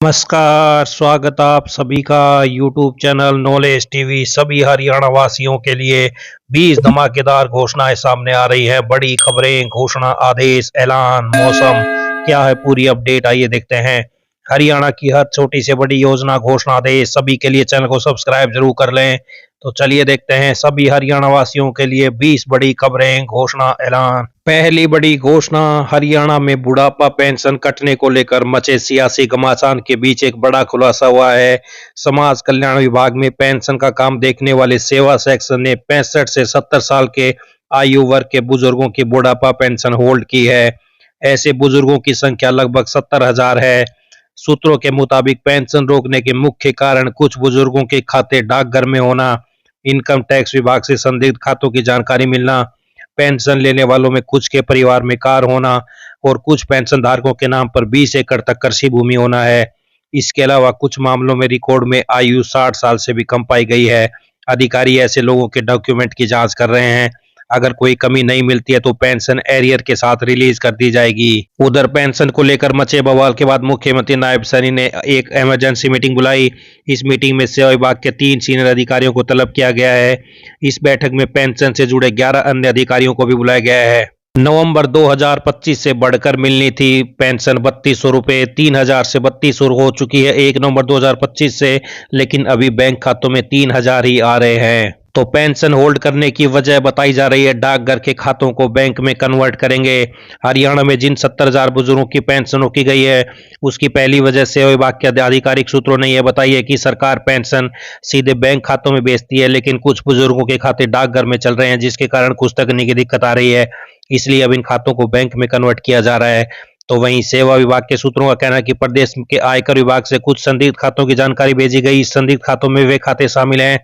नमस्कार, स्वागत आप सभी का यूट्यूब चैनल नॉलेज टीवी। सभी हरियाणा वासियों के लिए 20 धमाकेदार घोषणाएं सामने आ रही है। बड़ी खबरें, घोषणा, आदेश, ऐलान, मौसम, क्या है पूरी अपडेट, आइए देखते हैं। हरियाणा की हर छोटी से बड़ी योजना, घोषणा, आदेश सभी के लिए चैनल को सब्सक्राइब जरूर कर लें। तो चलिए देखते हैं सभी हरियाणा वासियों के लिए 20 बड़ी खबरें, घोषणा, ऐलान। पहली बड़ी घोषणा, हरियाणा में बुढ़ापा पेंशन कटने को लेकर मचे सियासी घमासान के बीच एक बड़ा खुलासा हुआ है। समाज कल्याण विभाग में पेंशन का काम देखने वाले सेवा सेक्शन ने 65 से 70 साल के आयु वर्ग के बुजुर्गों की बुढ़ापा पेंशन होल्ड की है। ऐसे बुजुर्गों की संख्या लगभग 70,000 है। सूत्रों के मुताबिक पेंशन रोकने के मुख्य कारण कुछ बुजुर्गों के खाते डाकघर में होना, इनकम टैक्स विभाग से संदिग्ध खातों की जानकारी मिलना, पेंशन लेने वालों में कुछ के परिवार में कार होना और कुछ पेंशन धारकों के नाम पर 20 एकड़ तक कृषि भूमि होना है। इसके अलावा कुछ मामलों में रिकॉर्ड में आयु 60 साल से भी कम पाई गई है। अधिकारी ऐसे लोगों के डॉक्यूमेंट की जांच कर रहे हैं। अगर कोई कमी नहीं मिलती है तो पेंशन एरियर के साथ रिलीज कर दी जाएगी। उधर पेंशन को लेकर मचे बवाल के बाद मुख्यमंत्री नायब सैनी ने एक इमरजेंसी मीटिंग बुलाई। इस मीटिंग में सेवा विभाग के 3 सीनियर अधिकारियों को तलब किया गया है। इस बैठक में पेंशन से जुड़े 11 अन्य अधिकारियों को भी बुलाया गया है। नवंबर 2025 से बढ़कर मिलनी थी पेंशन 3200 रुपए, 3000 से 3200 हो चुकी है 1 नवंबर 2025 से, लेकिन अभी बैंक खातों में 3000 ही आ रहे हैं। तो पेंशन होल्ड करने की वजह बताई जा रही है, डाकघर के खातों को बैंक में कन्वर्ट करेंगे। हरियाणा में जिन 70,000 बुजुर्गों की पेंशन रोकी गई है, उसकी पहली वजह सेवा विभाग के आधिकारिक सूत्रों ने यह बताई है कि सरकार पेंशन सीधे बैंक खातों में बेचती है, लेकिन कुछ बुजुर्गों के खाते डाकघर में चल रहे हैं, जिसके कारण कुछ तकनीकी दिक्कत आ रही है। इसलिए अब इन खातों को बैंक में कन्वर्ट किया जा रहा है। तो वहीं सेवा विभाग के सूत्रों का कहना है कि प्रदेश के आयकर विभाग से कुछ संदिग्ध खातों की जानकारी भेजी गई। इस संदिग्ध खातों में वे खाते शामिल हैं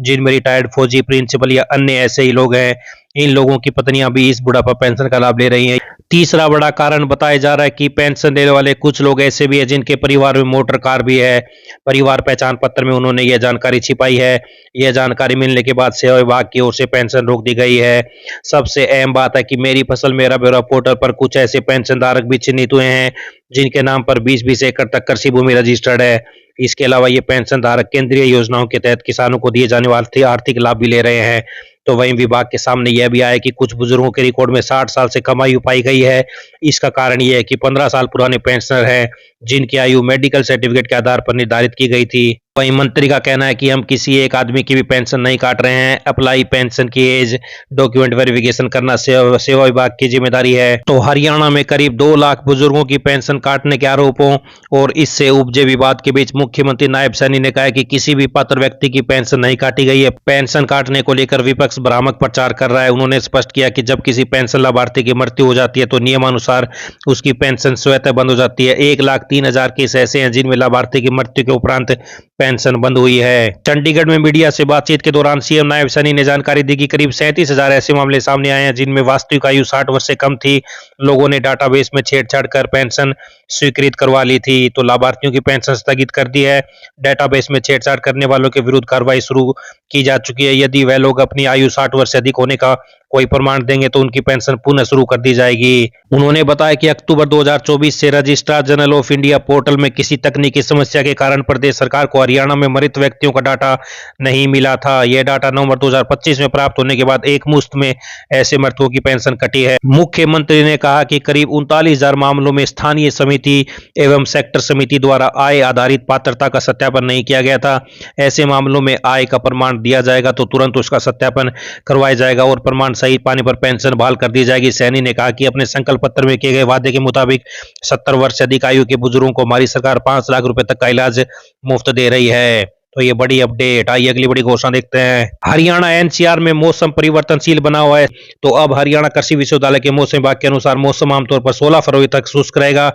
जिनमें रिटायर्ड फौजी, प्रिंसिपल या अन्य ऐसे ही लोग हैं। इन लोगों की पत्नियां भी इस बुढ़ापा पेंशन का लाभ ले रही हैं। तीसरा बड़ा कारण बताया जा रहा है कि पेंशन लेने वाले कुछ लोग ऐसे भी हैं जिनके परिवार में मोटर कार भी है। परिवार पहचान पत्र में उन्होंने यह जानकारी छिपाई है। यह जानकारी मिलने के बाद सेवा विभाग की ओर से पेंशन रोक दी गई है। सबसे अहम बात है कि मेरी फसल मेरा ब्यौरा पोर्टल पर कुछ ऐसे पेंशन धारक भी चिन्हित हुए हैं जिनके नाम पर 20-20 एकड़ तक कृषि भूमि रजिस्टर्ड है। इसके अलावा ये पेंशन धारक केंद्रीय योजनाओं के तहत किसानों को दिए जाने वाले आर्थिक लाभ भी ले रहे हैं। तो वहीं विभाग के सामने यह भी आया कि कुछ बुजुर्गों के रिकॉर्ड में 60 साल से कम आयु पाई गई है। इसका कारण यह है कि 15 साल पुराने पेंशनर हैं जिनकी आयु मेडिकल सर्टिफिकेट के आधार पर निर्धारित की गई थी। वहीं मंत्री का कहना है कि हम किसी एक आदमी की भी पेंशन नहीं काट रहे हैं। अप्लाई पेंशन की एज डॉक्यूमेंट वेरिफिकेशन करना सेवा विभाग की जिम्मेदारी है। तो हरियाणा में करीब 2 लाख बुजुर्गों की पेंशन काटने के आरोपों और इससे उपजे विवाद के बीच मुख्यमंत्री नायब सैनी ने कहा है कि किसी भी पात्र व्यक्ति की पेंशन नहीं काटी गई है। पेंशन काटने को लेकर विपक्ष भ्रामक प्रचार कर रहा है। उन्होंने स्पष्ट किया कि जब किसी पेंशन लाभार्थी की मृत्यु हो जाती है तो नियमानुसार उसकी पेंशन स्वतः बंद हो जाती है। 1,03,000 केस ऐसे हैं जिनमें लाभार्थी की मृत्यु के उपरांत पेंशन बंद हुई है। चंडीगढ़ में मीडिया से बातचीत के दौरान सीएम नायब सैनी ने जानकारी दी कि करीब 37,000 ऐसे मामले सामने आए हैं जिनमें वास्तविक आयु 60 वर्ष से कम थी। लोगों ने डाटाबेस में छेड़छाड़ कर पेंशन स्वीकृत करवा ली थी, तो लाभार्थियों की पेंशन स्थगित कर दी है। डेटाबेस में छेड़छाड़ करने वालों के विरुद्ध कार्रवाई शुरू की जा चुकी है। यदि वह लोग अपनी आयु 60 वर्ष से अधिक होने का कोई प्रमाण देंगे तो उनकी पेंशन पुनः शुरू कर दी जाएगी। उन्होंने बताया कि अक्टूबर 2024 से registrar general of India portal में किसी तकनीकी समस्या के कारण प्रदेश सरकार को हरियाणा में मृत व्यक्तियों का डाटा नहीं मिला था। यह डाटा नवंबर 2025 में प्राप्त होने के बाद एक मुश्त में ऐसे मृतकों की पेंशन कटी है। मुख्यमंत्री ने कहा कि करीब 39,000 मामलों में स्थानीय समिति एवं सेक्टर समिति द्वारा आय आधारित पात्रता का सत्यापन नहीं किया गया था। ऐसे मामलों में आय का प्रमाण दिया जाएगा तो तुरंत उसका सत्यापन करवाया जाएगा और प्रमाण सही पाने पर पेंशन बहाल कर दी जाएगी। सैनी ने कहा कि अपने संकल्प पत्र में किए गए वादे के मुताबिक 70 वर्ष से अधिक आयु के बुजुर्गों को हमारी सरकार 5 लाख रुपए तक का इलाज मुफ्त दे रही है। तो ये बड़ी अपडेट। आइए अगली बड़ी घोषणा देखते हैं। हरियाणा एनसीआर में मौसम परिवर्तनशील बना हुआ है। तो अब हरियाणा कृषि विश्वविद्यालय के मौसम विभाग के अनुसार मौसम आमतौर पर 16 फरवरी तक शुष्क रहेगा,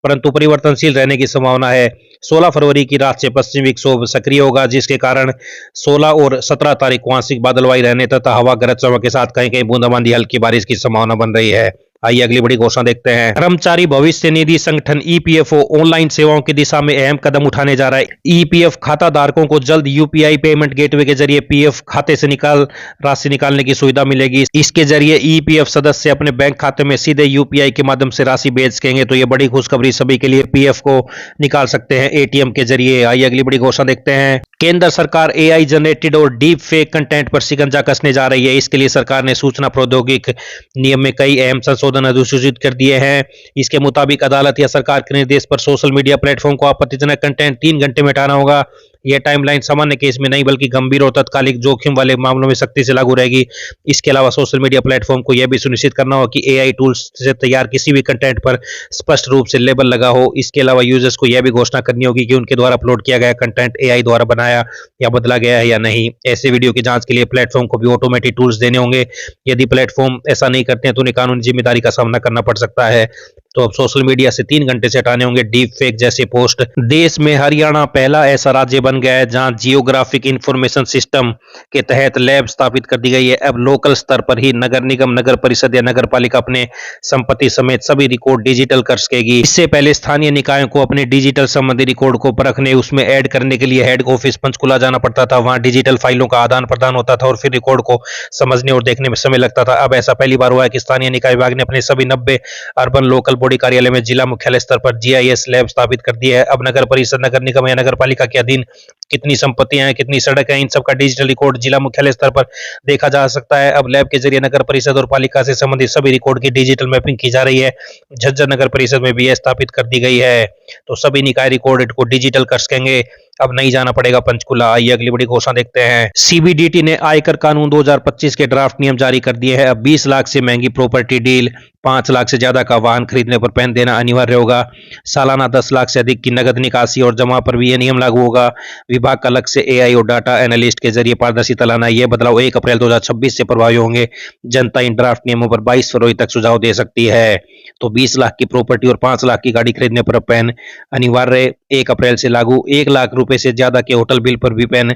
परंतु परिवर्तनशील रहने की संभावना है। 16 फरवरी की रात से पश्चिमी विक्षोभ सक्रिय होगा, जिसके कारण 16 और 17 तारीख को आंशिक बादलवाई रहने तथा हवा गरज चमक के साथ कहीं कहीं बूंदाबांदी हल्की बारिश की संभावना बन रही है। आइए अगली बड़ी घोषणा देखते हैं। कर्मचारी भविष्य निधि संगठन ईपीएफओ ऑनलाइन सेवाओं की दिशा में अहम कदम उठाने जा रहा है। ईपीएफ खाता धारकों को जल्द यूपीआई पेमेंट गेटवे के जरिए पीएफ खाते से राशि निकालने की सुविधा मिलेगी। इसके जरिए ईपीएफ सदस्य अपने बैंक खाते में सीधे यूपीआई के माध्यम से राशि भेज सकेंगे। तो ये बड़ी खुशखबरी सभी के लिए, पीएफ को निकाल सकते हैं एटीएम के जरिए। आइए अगली बड़ी घोषणा देखते हैं। केंद्र सरकार एआई जनरेटेड और डीप फेक कंटेंट पर शिकंजा कसने जा रही है। इसके लिए सरकार ने सूचना प्रौद्योगिकी नियम में कई अहम संशोधन अधिसूचित कर दिए हैं। इसके मुताबिक अदालत या सरकार के निर्देश पर सोशल मीडिया प्लेटफॉर्म को आपत्तिजनक कंटेंट 3 घंटे में हटाना होगा। यह टाइमलाइन सामान्य केस में नहीं बल्कि गंभीर और तत्कालिक जोखिम वाले मामलों में सख्ती से लागू रहेगी। इसके अलावा सोशल मीडिया प्लेटफॉर्म को यह भी सुनिश्चित करना होगा कि एआई टूल्स से तैयार किसी भी कंटेंट पर स्पष्ट रूप से लेबल लगा हो। इसके अलावा यूजर्स को यह भी घोषणा करनी होगी कि उनके द्वारा अपलोड किया गया कंटेंट एआई द्वारा बनाया या बदला गया है या नहीं। ऐसे वीडियो की जांच के लिए प्लेटफॉर्म को भी ऑटोमेटिक टूल्स देने होंगे। यदि प्लेटफॉर्म ऐसा नहीं करते हैं तो उन्हें कानूनी जिम्मेदारी का सामना करना पड़ सकता है। तो अब सोशल मीडिया से 3 घंटे से हटाने होंगे डीप फेक जैसे पोस्ट। देश में हरियाणा पहला ऐसा राज्य बन गया है जहां जियोग्राफिक इंफॉर्मेशन सिस्टम के तहत लैब स्थापित कर दी गई है। अब लोकल स्तर पर ही नगर निगम, नगर परिषद या नगर पालिका अपने संपत्ति समेत सभी रिकॉर्ड डिजिटल कर सकेगी। इससे पहले स्थानीय निकायों को अपने डिजिटल संबंधी रिकॉर्ड को परखने, उसमें ऐड करने के लिए हेड ऑफिस पंचकुला जाना पड़ता था। वहां डिजिटल फाइलों का आदान प्रदान होता था और फिर रिकॉर्ड को समझने और देखने में समय लगता था। अब ऐसा पहली बार हुआ है कि स्थानीय निकाय विभाग ने अपने सभी 90 अर्बन लोकल बॉडी कार्यालय में जिला मुख्यालय स्तर पर जीआईएस लैब स्थापित कर दिया है। अब नगर परिषद, नगर निगम या नगर पालिका के अधीन कितनी संपत्तियां हैं, कितनी सड़क हैं, इन सब का डिजिटल रिकॉर्ड जिला मुख्यालय स्तर पर देखा जा सकता है। अब लैब के जरिए नगर परिषद और पालिका से संबंधित सभी रिकॉर्ड की डिजिटल मैपिंग की जा रही है। झज्जर नगर परिषद में भी यह स्थापित कर दी गई है। तो सभी निकाय रिकॉर्ड को डिजिटल कर सकेंगे, अब नहीं जाना पड़ेगा पंचकुला। आइए अगली बड़ी घोषणा देखते हैं। सीबीडीटी ने आयकर कानून 2025 के ड्राफ्ट नियम जारी कर दिए हैं। अब 20 लाख से महंगी प्रॉपर्टी डील, 5 लाख से ज्यादा का वाहन खरीदने पर पैन देना अनिवार्य होगा। सालाना 10 लाख से अधिक की नगद निकासी और जमा पर भी यह नियम लागू होगा। विभाग का लक्ष्य एआई और डाटा एनालिस्ट के जरिए पारदर्शिता लाना। यह बदलाव 1 अप्रैल 2026 से प्रभावी होंगे। जनता इन ड्राफ्ट नियमों पर 22 फरवरी तक सुझाव दे सकती है। तो 20 लाख की प्रॉपर्टी और 5 लाख की गाड़ी खरीदने पर पैन अनिवार्य, 1 अप्रैल से लागू। 1 लाख रुपए से ज्यादा के होटल बिल पर भी पैन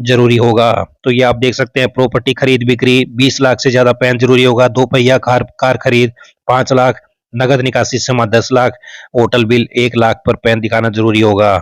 जरूरी होगा। तो ये आप देख सकते हैं, प्रॉपर्टी खरीद बिक्री 20 लाख से ज्यादा पैन जरूरी होगा। 2 पहिया कार खरीद 5 लाख, नगद निकासी सीमा 10 लाख, होटल बिल 1 लाख पर पैन दिखाना जरूरी होगा।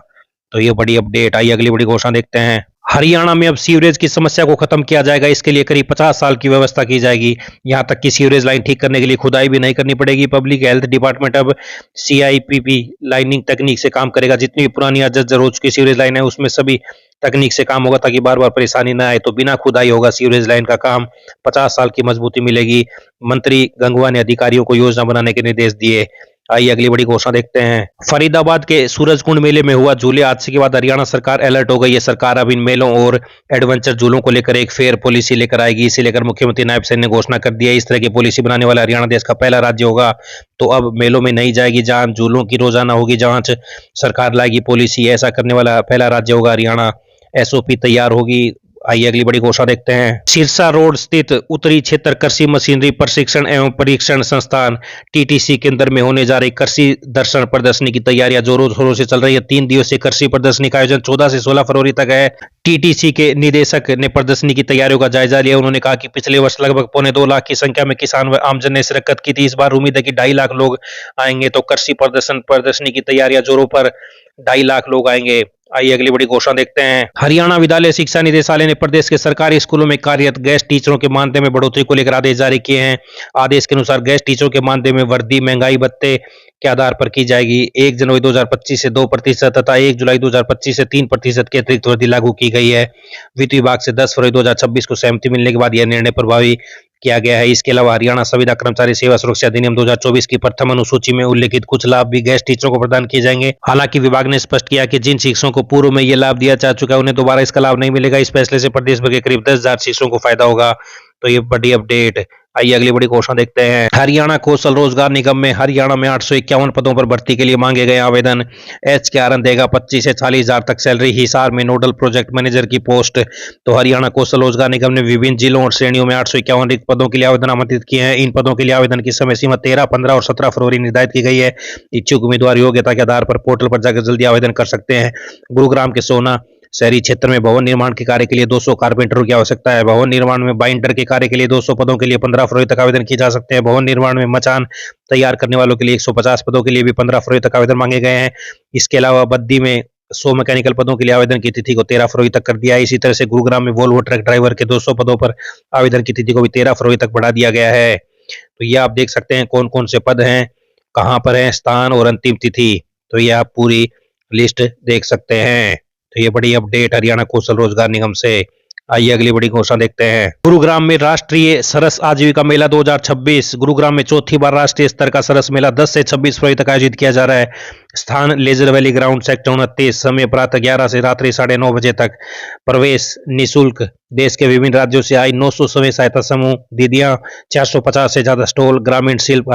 तो ये बड़ी अपडेट। आइए अगली बड़ी घोषणा देखते हैं। हरियाणा में अब सीवरेज की समस्या को खत्म किया जाएगा। इसके लिए करीब 50 साल की व्यवस्था की जाएगी। यहां तक कि सीवरेज लाइन ठीक करने के लिए खुदाई भी नहीं करनी पड़ेगी। पब्लिक हेल्थ डिपार्टमेंट अब सीआईपीपी लाइनिंग तकनीक से काम करेगा। जितनी भी पुरानी जर्जर हो चुकी सीवरेज लाइन है उसमें सभी तकनीक से काम होगा ताकि बार बार परेशानी न आए। तो बिना खुदाई होगा सीवरेज लाइन का काम, 50 साल की मजबूती मिलेगी। मंत्री गंगवा ने अधिकारियों को योजना बनाने के निर्देश दिए। आइए अगली बड़ी घोषणा देखते हैं। फरीदाबाद के सूरजकुंड मेले में हुआ झूले हादसे के बाद हरियाणा सरकार अलर्ट हो गई है। सरकार अब इन मेलों और एडवेंचर झूलों को लेकर एक फेयर पॉलिसी लेकर आएगी। इसे लेकर मुख्यमंत्री नायब सैनी ने घोषणा कर दी है। इस तरह की पॉलिसी बनाने वाला हरियाणा देश का पहला राज्य होगा। तो अब मेलों में नहीं जाएगी जांच, झूलों की रोजाना होगी जांच, सरकार लाएगी पॉलिसी। ऐसा करने वाला पहला राज्य होगा हरियाणा। एसओपी तैयार होगी। आइए अगली बड़ी घोषणा देखते हैं। सिरसा रोड स्थित उत्तरी क्षेत्र कृषि मशीनरी प्रशिक्षण एवं परीक्षण संस्थान टीटीसी के अंदर में होने जा रही कृषि दर्शन प्रदर्शनी की तैयारियां जोरों शोरों से चल रही है। 3 दिवसीय कृषि प्रदर्शनी का आयोजन 14 से 16 फरवरी तक है। टीटीसी के निदेशक ने प्रदर्शनी की तैयारियों का जायजा लिया। उन्होंने कहा कि पिछले वर्ष लगभग 1.25 लाख की संख्या में किसान व आमजन ने शिरकत की थी। इस बार उम्मीद है कि 2.5 लाख लोग आएंगे। तो कृषि प्रदर्शनी की तैयारियां जोरों पर, 2.5 लाख लोग आएंगे। आइए अगली बड़ी घोषणा देखते हैं। हरियाणा विद्यालय शिक्षा निदेशालय ने प्रदेश के सरकारी स्कूलों में कार्यरत गेस्ट टीचरों के मानदेय में बढ़ोतरी को लेकर आदेश जारी किए हैं। आदेश के अनुसार गेस्ट टीचरों के मानदेय में वृद्धि महंगाई भत्ते के आधार पर की जाएगी। 1 जनवरी 2025 से 2% तथा 1 जुलाई 2025 से 3% की अतिरिक्त वृद्धि लागू की गई है। वित्त विभाग से 10 फरवरी 2026 को सहमति मिलने के बाद यह निर्णय प्रभावी किया गया है। इसके अलावा हरियाणा संविदा कर्मचारी सेवा सुरक्षा अधिनियम 2024 की प्रथम अनुसूची में उल्लेखित कुछ लाभ भी गेस्ट टीचरों को प्रदान किए जाएंगे। हालांकि विभाग ने स्पष्ट किया कि जिन शिक्षकों को पूर्व में यह लाभ दिया जा चुका है उन्हें दोबारा इसका लाभ नहीं मिलेगा। इस फैसले से प्रदेश भर के करीब 10,000 शिक्षकों को फायदा होगा। तो ये बड़ी अपडेट। आइए अगली बड़ी घोषणा देखते हैं। हरियाणा कौशल रोजगार निगम में हरियाणा में 851 पदों पर भर्ती के लिए मांगे गए आवेदन। एचकेआरएन देगा 25 से 40 हजार तक सैलरी। हिसार में नोडल प्रोजेक्ट मैनेजर की पोस्ट। तो हरियाणा कौशल रोजगार निगम ने विभिन्न जिलों और श्रेणियों में 851 रिक्त पदों के लिए आवेदन आमंत्रित किए हैं। इन पदों के लिए आवेदन की समय सीमा 13, 15 और 17 फरवरी निर्धारित की गई है। इच्छुक उम्मीदवार योग्यता के आधार पर पोर्टल पर जाकर जल्दी आवेदन कर सकते हैं। गुरुग्राम के सोना शहरी क्षेत्र में भवन निर्माण के कार्य के लिए 200 कारपेंटरों की आवश्यकता है। भवन निर्माण में बाइंडर के कार्य के लिए 200 पदों के लिए 15 फरवरी तक आवेदन किए जा सकते हैं। भवन निर्माण में मचान तैयार करने वालों के लिए 150 पदों के लिए भी 15 फरवरी तक आवेदन मांगे गए हैं। इसके अलावा बद्दी में 100 मैकेनिकल पदों के लिए आवेदन की तिथि को 13 फरवरी तक कर दिया है। इसी तरह से गुरुग्राम में वोल्वो ट्रक ड्राइवर के 200 पदों पर आवेदन की तिथि को भी 13 फरवरी तक बढ़ा दिया गया है। तो ये आप देख सकते हैं कौन कौन से पद हैं, कहाँ पर हैं, स्थान और अंतिम तिथि। तो ये आप पूरी लिस्ट देख सकते हैं। तो ये बड़ी अपडेट हरियाणा कौशल रोजगार निगम से। आइए अगली बड़ी घोषणा देखते हैं। गुरुग्राम में राष्ट्रीय सरस आजीविका मेला 2026। गुरुग्राम में चौथी बार राष्ट्रीय स्तर का सरस मेला 10 से 26 फरवरी तक आयोजित किया जा रहा है। स्थान लेजर वैली ग्राउंड सेक्टर 29। समय प्रातः 11 से रात्रि 9:30 बजे तक। प्रवेश निःशुल्क। देश के विभिन्न राज्यों से आई 900 स्वयं सहायता समूह, दीदियां, 450 से ज्यादा स्टॉल, ग्रामीण शिल्प,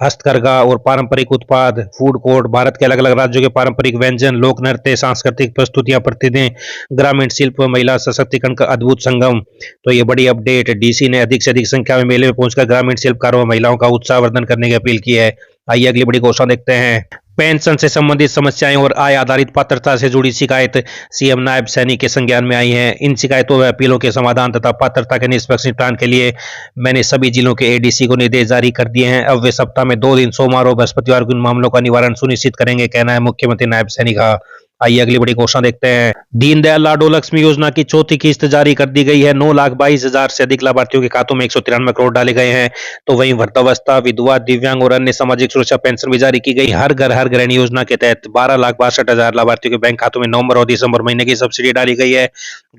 हस्तकरघा और पारंपरिक उत्पाद, फूड कोर्ट, भारत के अलग अलग राज्यों के पारंपरिक व्यंजन, लोक नृत्य, सांस्कृतिक प्रस्तुतियां, प्रतिदिन ग्रामीण शिल्प व महिला सशक्तिकरण का अद्भुत संगम। तो ये बड़ी अपडेट। डीसी ने अधिक से अधिक संख्या में मेले में पहुंचकर ग्रामीण शिल्पकारों व महिलाओं का उत्साहवर्धन करने की अपील की है। आइए अगली बड़ी घोषणा देखते हैं। पेंशन से संबंधित समस्याएं और आय आधारित पात्रता से जुड़ी शिकायत सीएम नायब सैनी के संज्ञान में आई हैं। इन शिकायतों व अपीलों के समाधान तथा पात्रता के निष्पक्ष निपटान के लिए मैंने सभी जिलों के एडीसी को निर्देश जारी कर दिए हैं। अब वे सप्ताह में 2 दिन सोमवार और बृहस्पतिवार को इन मामलों का निवारण सुनिश्चित करेंगे, कहना है मुख्यमंत्री नायब सैनी का। आइए अगली बड़ी घोषणा देखते हैं। दीनदयाल लाडो लक्ष्मी योजना की चौथी किस्त जारी कर दी गई है। 9,22,000 से अधिक लाभार्थियों के खातों में 193 करोड़ डाले गए हैं। तो वहीं वृद्धावस्था, विधवा, दिव्यांग और अन्य सामाजिक सुरक्षा पेंशन भी जारी की गई। हर घर हर गृहिणी योजना के तहत 12,62,000 लाभार्थियों के बैंक खातों में नवंबर और दिसंबर महीने की सब्सिडी डाली गई है।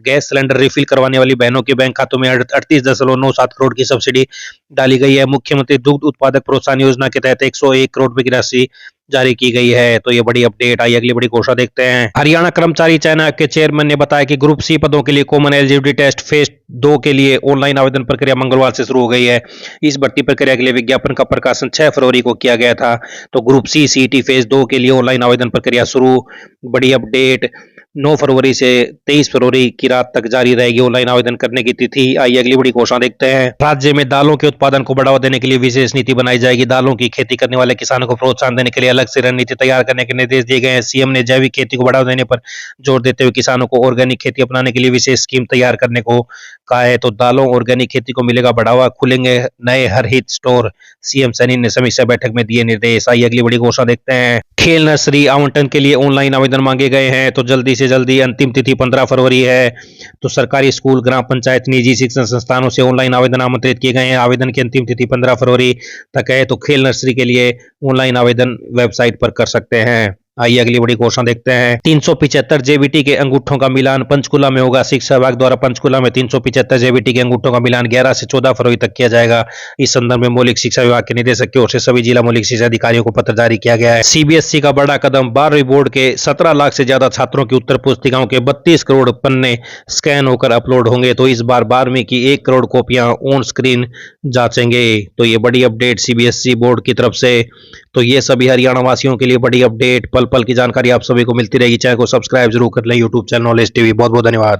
गैस सिलेंडर रिफिल करवाने वाली बहनों के बैंक खातों में 38.97 करोड़ की सब्सिडी डाली गई है। मुख्यमंत्री दुग्ध उत्पादक प्रोत्साहन योजना के तहत 101 करोड़ रुपए की राशि जारी की गई है। तो ये बड़ी अपडेट। आई अगली बड़ी घोषणा देखते हैं। हरियाणा कर्मचारी चयन आयोग के चेयरमैन ने बताया कि ग्रुप सी पदों के लिए कॉमन एलिजिबिलिटी टेस्ट फेज 2 के लिए ऑनलाइन आवेदन प्रक्रिया मंगलवार से शुरू हो गई है। इस भर्ती प्रक्रिया के लिए विज्ञापन का प्रकाशन 6 फरवरी को किया गया था। तो ग्रुप सी सीईटी फेज 2 के लिए ऑनलाइन आवेदन प्रक्रिया शुरू। बड़ी अपडेट। 9 फरवरी से 23 फरवरी की रात तक जारी रहेगी ऑनलाइन आवेदन करने की तिथि। आइए अगली बड़ी घोषणा देखते हैं। राज्य में दालों के उत्पादन को बढ़ावा देने के लिए विशेष नीति बनाई जाएगी। दालों की खेती करने वाले किसानों को प्रोत्साहन देने के लिए अलग से रणनीति तैयार करने के निर्देश दिए गए हैं। सीएम ने जैविक खेती को बढ़ावा देने पर जोर देते हुए किसानों को ऑर्गेनिक खेती अपनाने के लिए विशेष स्कीम तैयार करने को कहा है। तो दालों ऑर्गेनिक खेती को मिलेगा बढ़ावा, खुलेंगे नए हरहित स्टोर। सीएम सैनी ने समीक्षा बैठक में दिए निर्देश। आइए अगली बड़ी घोषणा देखते हैं। खेल नर्सरी आवंटन के लिए ऑनलाइन आवेदन मांगे गए हैं। तो जल्दी से जल्दी अंतिम तिथि 15 फरवरी है। तो सरकारी स्कूल, ग्राम पंचायत, निजी शिक्षण संस्थानों से ऑनलाइन आवेदन आमंत्रित किए गए हैं। आवेदन की अंतिम तिथि 15 फरवरी तक है। तो खेल नर्सरी के लिए ऑनलाइन आवेदन वेबसाइट पर कर सकते हैं। आइए अगली बड़ी घोषणा देखते हैं। 375 जेबीटी के अंगूठों का मिलान पंचकुला में होगा। शिक्षा विभाग द्वारा पंचकुला में 375 जेबीटी के अंगूठों का मिलान 11 से 14 फरवरी तक किया जाएगा। इस संदर्भ में मौलिक शिक्षा विभाग के निदेशक की ओर से सभी जिला मौलिक शिक्षा अधिकारियों को पत्र जारी किया गया है। सीबीएसई का बड़ा कदम। 12वीं बोर्ड के 17 लाख से ज्यादा छात्रों की उत्तर पुस्तिकाओं के 32 करोड़ पन्ने स्कैन होकर अपलोड होंगे। तो इस बार 12वीं की 1 करोड़ कॉपियां ऑन स्क्रीन जांचेंगे। तो ये बड़ी अपडेट सीबीएसई बोर्ड की तरफ से। तो ये सभी हरियाणा वासियों के लिए बड़ी अपडेट। पल पल की जानकारी आप सभी को मिलती रहेगी। चैनल को सब्सक्राइब जरूर कर लें यूट्यूब चैनल नॉलेज टीवी। बहुत बहुत धन्यवाद।